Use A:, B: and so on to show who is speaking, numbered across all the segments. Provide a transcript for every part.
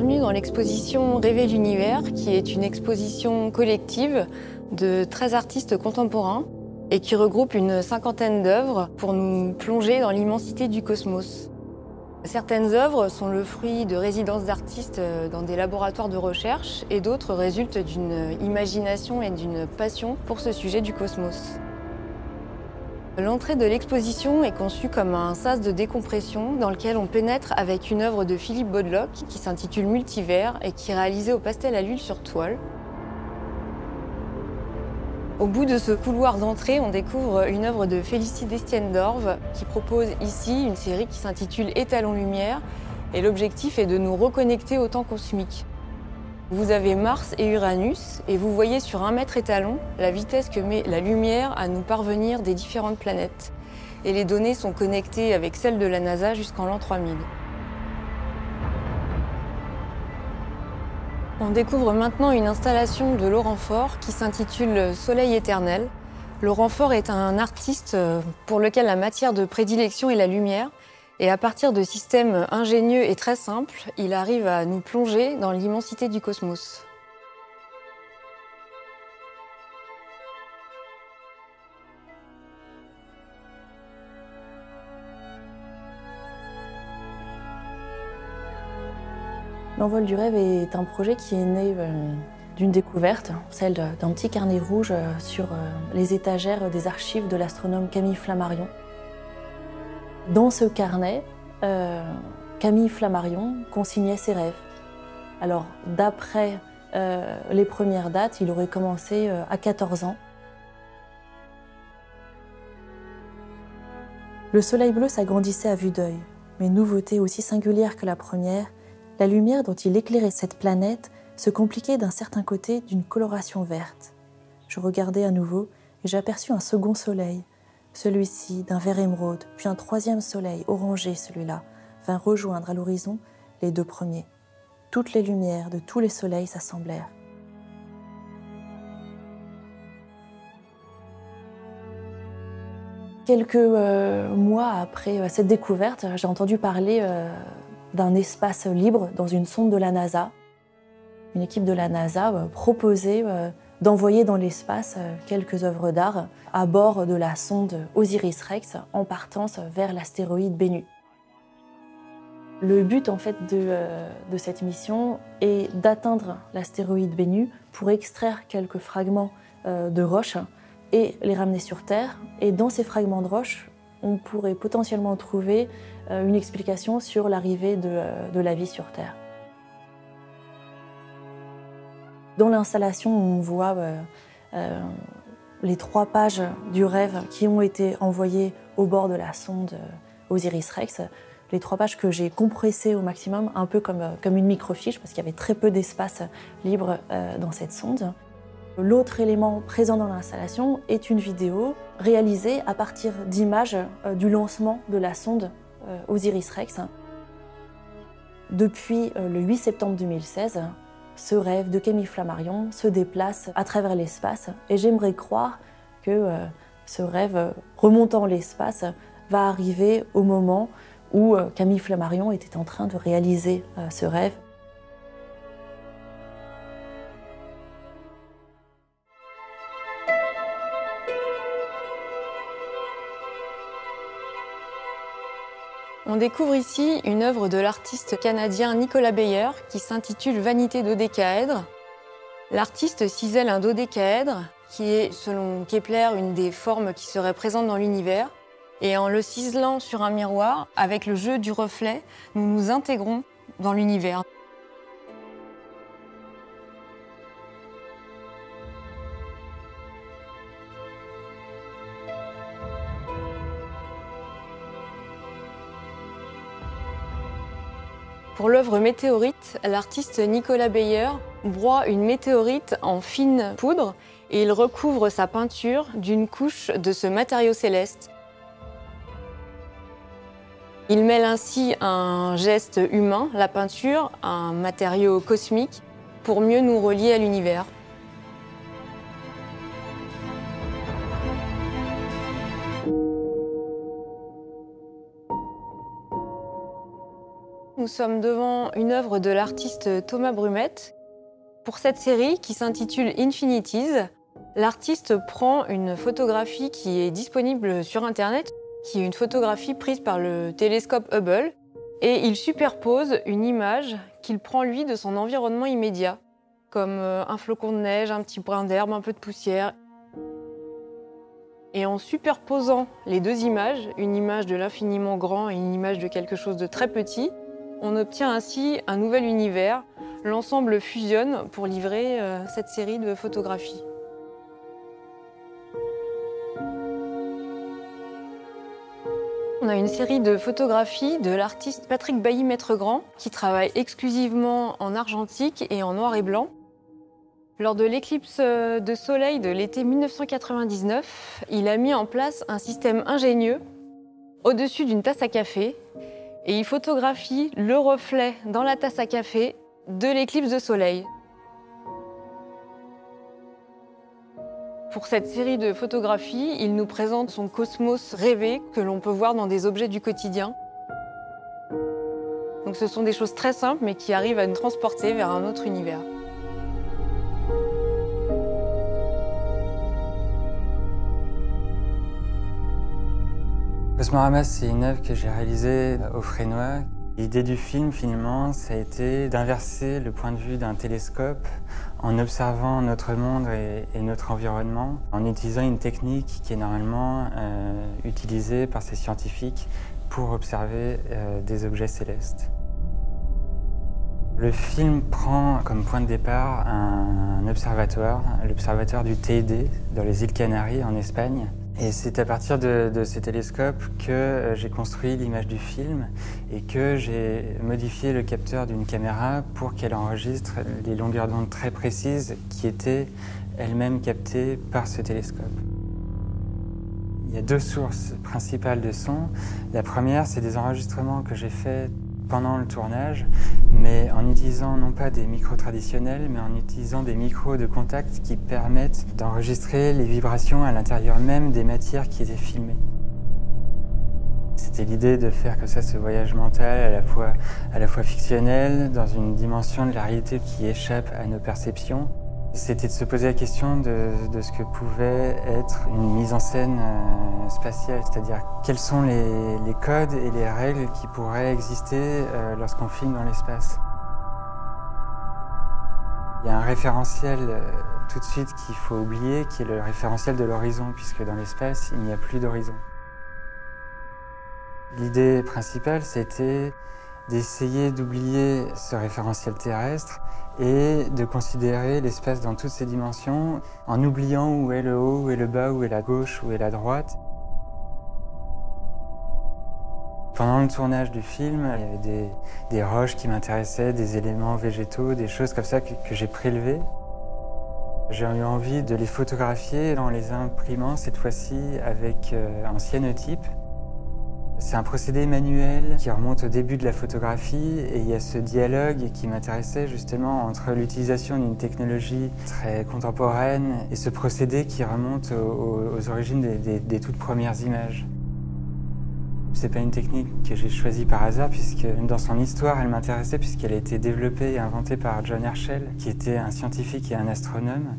A: Bienvenue dans l'exposition Rêver l'univers, qui est une exposition collective de 13 artistes contemporains et qui regroupe une cinquantaine d'œuvres pour nous plonger dans l'immensité du cosmos. Certaines œuvres sont le fruit de résidences d'artistes dans des laboratoires de recherche et d'autres résultent d'une imagination et d'une passion pour ce sujet du cosmos. L'entrée de l'exposition est conçue comme un sas de décompression dans lequel on pénètre avec une œuvre de Philippe Baudeloc qui s'intitule Multivers et qui est réalisée au pastel à l'huile sur toile. Au bout de ce couloir d'entrée, on découvre une œuvre de Félicie Destienne-Dorve qui propose ici une série qui s'intitule Étalons Lumière et l'objectif est de nous reconnecter au temps cosmique. Vous avez Mars et Uranus et vous voyez sur 1 mètre étalon la vitesse que met la lumière à nous parvenir des différentes planètes. Et les données sont connectées avec celles de la NASA jusqu'en l'an 3000. On découvre maintenant une installation de Laurent Faure qui s'intitule Soleil éternel. Laurent Faure est un artiste pour lequel la matière de prédilection est la lumière. Et à partir de systèmes ingénieux et très simples, il arrive à nous plonger dans l'immensité du cosmos.
B: L'Envol du rêve est un projet qui est né d'une découverte, celle d'un petit carnet rouge sur les étagères des archives de l'astronome Camille Flammarion. Dans ce carnet, Camille Flammarion consignait ses rêves. Alors, d'après les premières dates, il aurait commencé à 14 ans. Le soleil bleu s'agrandissait à vue d'œil, mais nouveauté aussi singulière que la première, la lumière dont il éclairait cette planète se compliquait d'un certain côté d'une coloration verte. Je regardais à nouveau et j'aperçus un second soleil. Celui-ci d'un vert émeraude, puis un troisième soleil, orangé celui-là, vint rejoindre à l'horizon les 2 premiers. Toutes les lumières de tous les soleils s'assemblèrent. Quelques mois après cette découverte, j'ai entendu parler d'un espace libre dans une sonde de la NASA. Une équipe de la NASA proposait d'envoyer dans l'espace quelques œuvres d'art à bord de la sonde Osiris-Rex en partance vers l'astéroïde Bennu. Le but en fait de cette mission est d'atteindre l'astéroïde Bennu pour extraire quelques fragments de roches et les ramener sur Terre. Et dans ces fragments de roches, on pourrait potentiellement trouver une explication sur l'arrivée de la vie sur Terre. Dans l'installation, on voit les 3 pages du rêve qui ont été envoyées au bord de la sonde Osiris-Rex. Les 3 pages que j'ai compressées au maximum, un peu comme une microfiche, parce qu'il y avait très peu d'espace libre dans cette sonde. L'autre élément présent dans l'installation est une vidéo réalisée à partir d'images du lancement de la sonde Osiris-Rex. Depuis le 8 septembre 2016, ce rêve de Camille Flammarion se déplace à travers l'espace et j'aimerais croire que ce rêve remontant l'espace va arriver au moment où Camille Flammarion était en train de réaliser ce rêve.
A: On découvre ici une œuvre de l'artiste canadien Nicolas Beyer qui s'intitule Vanité dodécaèdre. L'artiste cisèle un dodécaèdre qui est, selon Kepler, une des formes qui seraient présentes dans l'univers. Et en le ciselant sur un miroir, avec le jeu du reflet, nous nous intégrons dans l'univers. Pour l'œuvre Météorite, l'artiste Nicolas Beyer broie une météorite en fine poudre et il recouvre sa peinture d'une couche de ce matériau céleste. Il mêle ainsi un geste humain, la peinture, à un matériau cosmique pour mieux nous relier à l'univers. Nous sommes devant une œuvre de l'artiste Thomas Brumette. Pour cette série qui s'intitule Infinities, l'artiste prend une photographie qui est disponible sur Internet, qui est une photographie prise par le télescope Hubble, et il superpose une image qu'il prend lui de son environnement immédiat, comme un flocon de neige, un petit brin d'herbe, un peu de poussière. Et en superposant les deux images, une image de l'infiniment grand et une image de quelque chose de très petit, on obtient ainsi un nouvel univers. L'ensemble fusionne pour livrer cette série de photographies. On a une série de photographies de l'artiste Patrick Bailly-Maître-Grand qui travaille exclusivement en argentique et en noir et blanc. Lors de l'éclipse de soleil de l'été 1999, il a mis en place un système ingénieux au-dessus d'une tasse à café et il photographie le reflet dans la tasse à café de l'éclipse de soleil. Pour cette série de photographies, il nous présente son cosmos rêvé que l'on peut voir dans des objets du quotidien. Donc ce sont des choses très simples mais qui arrivent à nous transporter vers un autre univers.
C: Cosmorama, c'est une œuvre que j'ai réalisée au Frénois. L'idée du film, finalement, ça a été d'inverser le point de vue d'un télescope en observant notre monde et notre environnement, en utilisant une technique qui est normalement utilisée par ces scientifiques pour observer des objets célestes. Le film prend comme point de départ un observatoire, l'observatoire du Teide, dans les îles Canaries, en Espagne. Et c'est à partir de ces télescopes que j'ai construit l'image du film et que j'ai modifié le capteur d'une caméra pour qu'elle enregistre les longueurs d'onde très précises qui étaient elles-mêmes captées par ce télescope. Il y a deux sources principales de son. La première, c'est des enregistrements que j'ai faits pendant le tournage, mais en utilisant non pas des micros traditionnels, mais en utilisant des micros de contact qui permettent d'enregistrer les vibrations à l'intérieur même des matières qui étaient filmées. C'était l'idée de faire comme ça ce voyage mental à la fois fictionnel, dans une dimension de la réalité qui échappe à nos perceptions. C'était de se poser la question de ce que pouvait être une mise en scène spatiale, c'est-à-dire quels sont les codes et les règles qui pourraient exister lorsqu'on filme dans l'espace. Il y a un référentiel tout de suite qu'il faut oublier, qui est le référentiel de l'horizon, puisque dans l'espace, il n'y a plus d'horizon. L'idée principale, c'était d'essayer d'oublier ce référentiel terrestre et de considérer l'espace dans toutes ses dimensions, en oubliant où est le haut, où est le bas, où est la gauche, où est la droite. Pendant le tournage du film, il y avait des roches qui m'intéressaient, des éléments végétaux, des choses comme ça que j'ai prélevées. J'ai eu envie de les photographier en les imprimant, cette fois-ci avec un cyanotype. C'est un procédé manuel qui remonte au début de la photographie et il y a ce dialogue qui m'intéressait justement entre l'utilisation d'une technologie très contemporaine et ce procédé qui remonte aux origines des toutes premières images. C'est pas une technique que j'ai choisie par hasard puisque dans son histoire elle m'intéressait puisqu'elle a été développée et inventée par John Herschel qui était un scientifique et un astronome.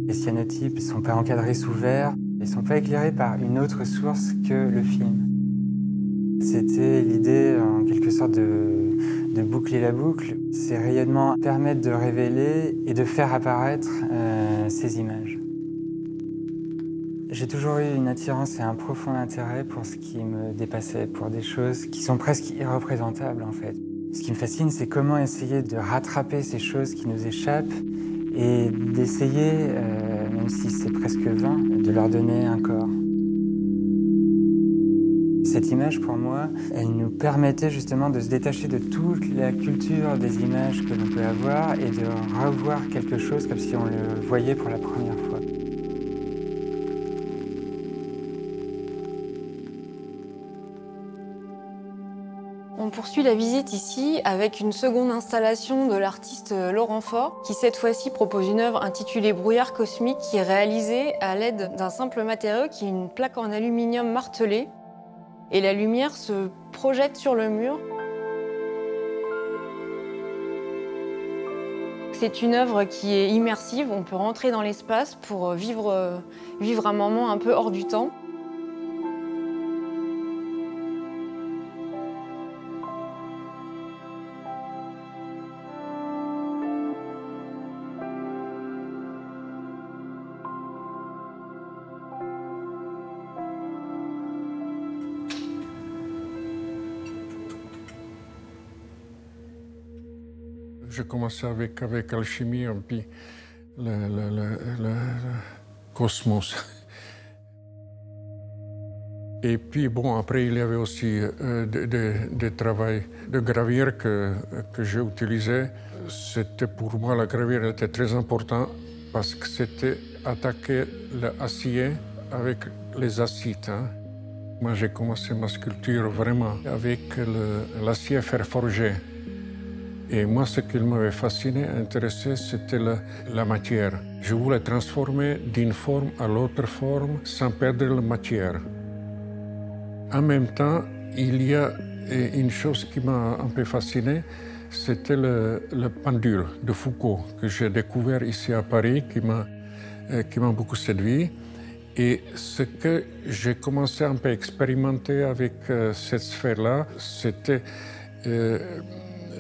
C: Les cyanotypes ne sont pas encadrés sous verre. Ils ne sont pas éclairés par une autre source que le film. C'était l'idée, en quelque sorte, de boucler la boucle. Ces rayonnements permettent de révéler et de faire apparaître ces images. J'ai toujours eu une attirance et un profond intérêt pour ce qui me dépassait, pour des choses qui sont presque irreprésentables, en fait. Ce qui me fascine, c'est comment essayer de rattraper ces choses qui nous échappent et d'essayer, même si c'est presque vain, de leur donner un corps. Cette image, pour moi, elle nous permettait justement de se détacher de toute la culture des images que l'on peut avoir et de revoir quelque chose comme si on le voyait pour la première fois.
A: On poursuit la visite ici avec une seconde installation de l'artiste Laurent Faure, qui cette fois-ci propose une œuvre intitulée Brouillard cosmique, qui est réalisée à l'aide d'un simple matériau qui est une plaque en aluminium martelée. Et la lumière se projette sur le mur. C'est une œuvre qui est immersive, on peut rentrer dans l'espace pour vivre un moment un peu hors du temps.
D: J'ai commencé avec Alchimie, puis le Cosmos. Et puis bon, après il y avait aussi des travaux de gravure que j'ai utilisé. C'était pour moi, la gravure était très importante parce que c'était attaquer l'acier avec les acides. Moi j'ai commencé ma sculpture vraiment avec l'acier fer forgé. Et moi, ce qui m'avait fasciné, intéressé, c'était la matière. Je voulais transformer d'une forme à l'autre forme sans perdre la matière. En même temps, il y a une chose qui m'a un peu fasciné, c'était le pendule de Foucault que j'ai découvert ici à Paris, qui m'a beaucoup séduit. Et ce que j'ai commencé un peu à expérimenter avec cette sphère-là, c'était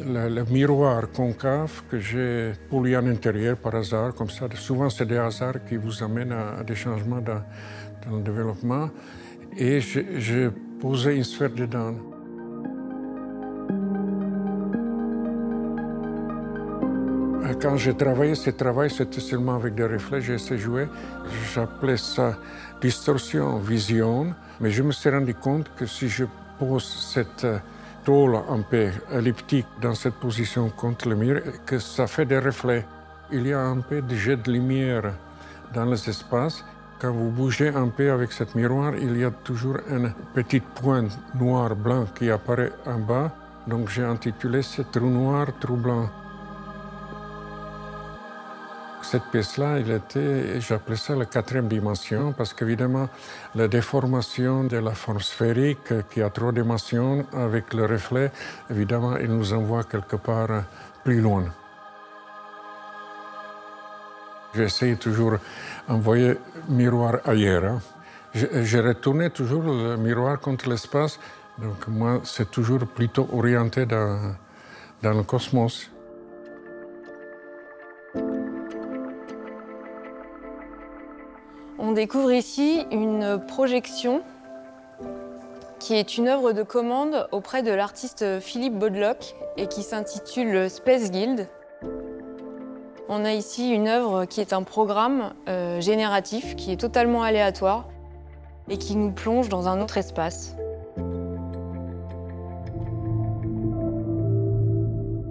D: le miroir concave que j'ai poli à l'intérieur par hasard, comme ça. Souvent, c'est des hasards qui vous amènent à des changements dans le développement. Et j'ai posé une sphère dedans. Quand j'ai travaillé, ce travail, c'était seulement avec des reflets, j'ai essayé de jouer. J'appelais ça distorsion, vision. Mais je me suis rendu compte que si je pose cette tôle un peu elliptique dans cette position contre le mur, que ça fait des reflets. Il y a un peu de jet de lumière dans les espaces. Quand vous bougez un peu avec ce miroir, il y a toujours une petite pointe noir-blanc qui apparaît en bas. Donc j'ai intitulé ce trou noir, trou blanc. Cette pièce-là, j'appelais ça la 4e dimension, parce qu'évidemment, la déformation de la forme sphérique qui a 3 dimensions avec le reflet, évidemment, il nous envoie quelque part plus loin. J'essaye toujours d'envoyer le miroir ailleurs. Je retournais toujours le miroir contre l'espace, donc moi, c'est toujours plutôt orienté dans le cosmos.
A: On découvre ici une projection qui est une œuvre de commande auprès de l'artiste Philippe Baudeloc et qui s'intitule Space Guild. On a ici une œuvre qui est un programme génératif qui est totalement aléatoire et qui nous plonge dans un autre espace.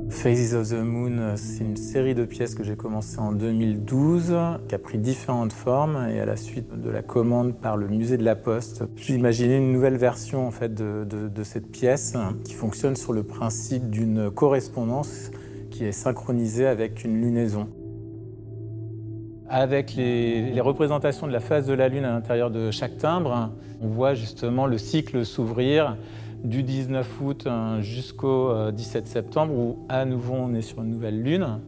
E: Phases of the Moon, c'est une série de pièces que j'ai commencé en 2012, qui a pris différentes formes, et à la suite de la commande par le musée de la Poste, j'ai imaginé une nouvelle version en fait, de cette pièce qui fonctionne sur le principe d'une correspondance qui est synchronisée avec une lunaison. Avec les représentations de la phase de la Lune à l'intérieur de chaque timbre, on voit justement le cycle s'ouvrir du 19 août jusqu'au 17 septembre, où à nouveau on est sur une nouvelle lune.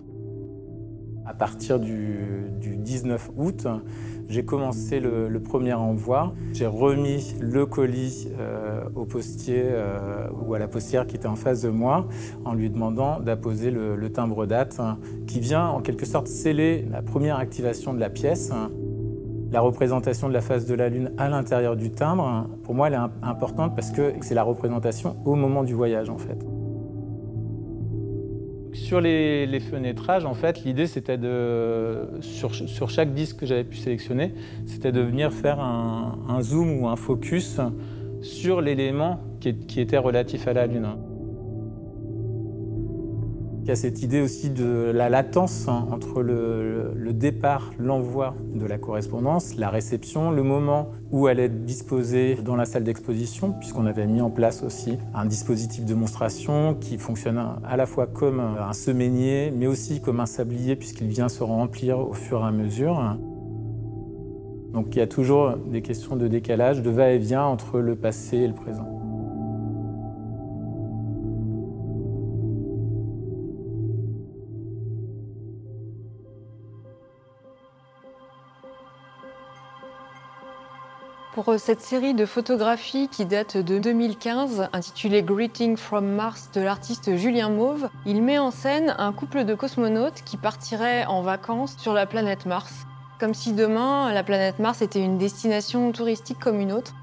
E: À partir du 19 août, j'ai commencé le premier envoi. J'ai remis le colis au postier ou à la postière qui était en face de moi, en lui demandant d'apposer le timbre date, qui vient en quelque sorte sceller la première activation de la pièce. La représentation de la phase de la Lune à l'intérieur du timbre, pour moi, elle est importante parce que c'est la représentation au moment du voyage, en fait. Sur les fenêtrages, en fait, l'idée, c'était sur chaque disque que j'avais pu sélectionner, c'était de venir faire un zoom ou un focus sur l'élément qui était relatif à la Lune. Il y a cette idée aussi de la latence entre le départ, l'envoi de la correspondance, la réception, le moment où elle est disposée dans la salle d'exposition, puisqu'on avait mis en place aussi un dispositif de monstration qui fonctionne à la fois comme un semainier, mais aussi comme un sablier, puisqu'il vient se remplir au fur et à mesure. Donc il y a toujours des questions de décalage, de va-et-vient entre le passé et le présent.
A: Pour cette série de photographies qui date de 2015, intitulée Greeting from Mars de l'artiste Julien Mauve, il met en scène un couple de cosmonautes qui partiraient en vacances sur la planète Mars. Comme si demain, la planète Mars était une destination touristique comme une autre.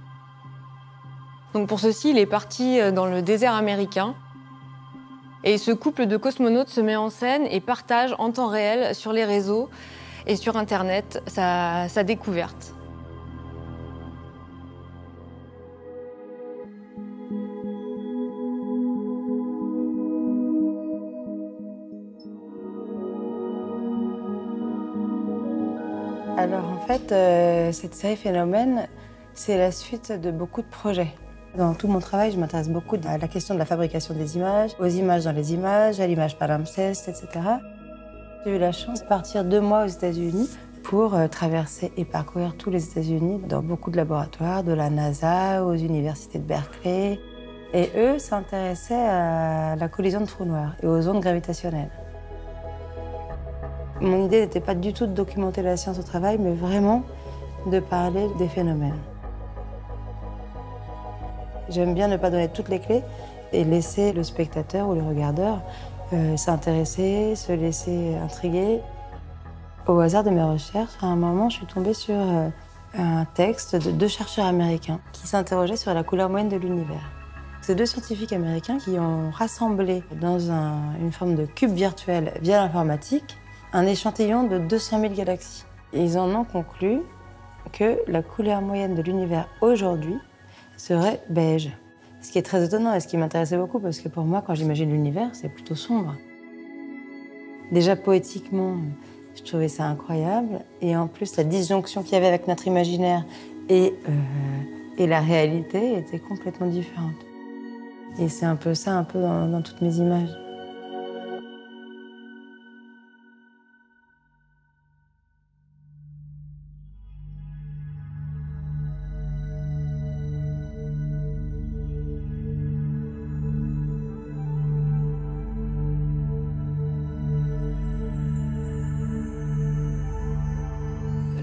A: Donc pour ceci, il est parti dans le désert américain. Et ce couple de cosmonautes se met en scène et partage en temps réel sur les réseaux et sur Internet sa découverte.
F: Alors en fait, cette série Phénomène, c'est la suite de beaucoup de projets. Dans tout mon travail, je m'intéresse beaucoup à la question de la fabrication des images, aux images dans les images, à l'image palimpseste, etc. J'ai eu la chance de partir 2 mois aux États-Unis pour traverser et parcourir tous les États-Unis dans beaucoup de laboratoires, de la NASA, aux universités de Berkeley. Et eux s'intéressaient à la collision de trous noirs et aux ondes gravitationnelles. Mon idée n'était pas du tout de documenter la science au travail, mais vraiment de parler des phénomènes. J'aime bien ne pas donner toutes les clés et laisser le spectateur ou le regardeur s'intéresser, se laisser intriguer. Au hasard de mes recherches, à un moment, je suis tombée sur un texte de 2 chercheurs américains qui s'interrogeaient sur la couleur moyenne de l'univers. C'est 2 scientifiques américains qui ont rassemblé dans une forme de cube virtuel via l'informatique un échantillon de 200 000 galaxies. Ils en ont conclu que la couleur moyenne de l'univers aujourd'hui serait beige. Ce qui est très étonnant et ce qui m'intéressait beaucoup parce que pour moi, quand j'imagine l'univers, c'est plutôt sombre. Déjà poétiquement, je trouvais ça incroyable. Et en plus, la disjonction qu'il y avait avec notre imaginaire et la réalité était complètement différente. Et c'est un peu ça, dans toutes mes images.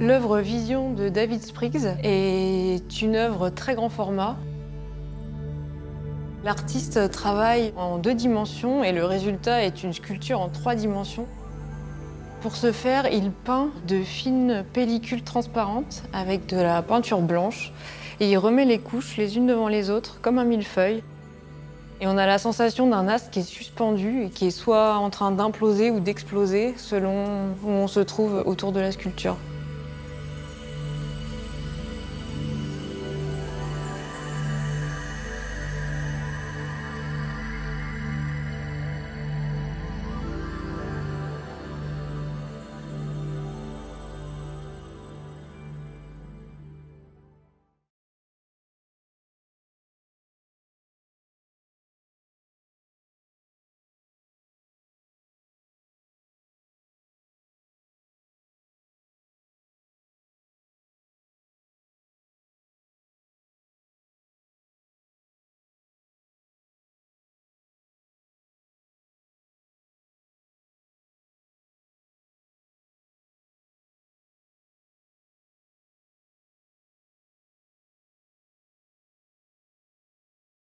A: L'œuvre Vision de David Spriggs est une œuvre très grand format. L'artiste travaille en 2 dimensions et le résultat est une sculpture en 3 dimensions. Pour ce faire, il peint de fines pellicules transparentes avec de la peinture blanche et il remet les couches les unes devant les autres comme un millefeuille. Et on a la sensation d'un astre qui est suspendu et qui est soit en train d'imploser ou d'exploser selon où on se trouve autour de la sculpture.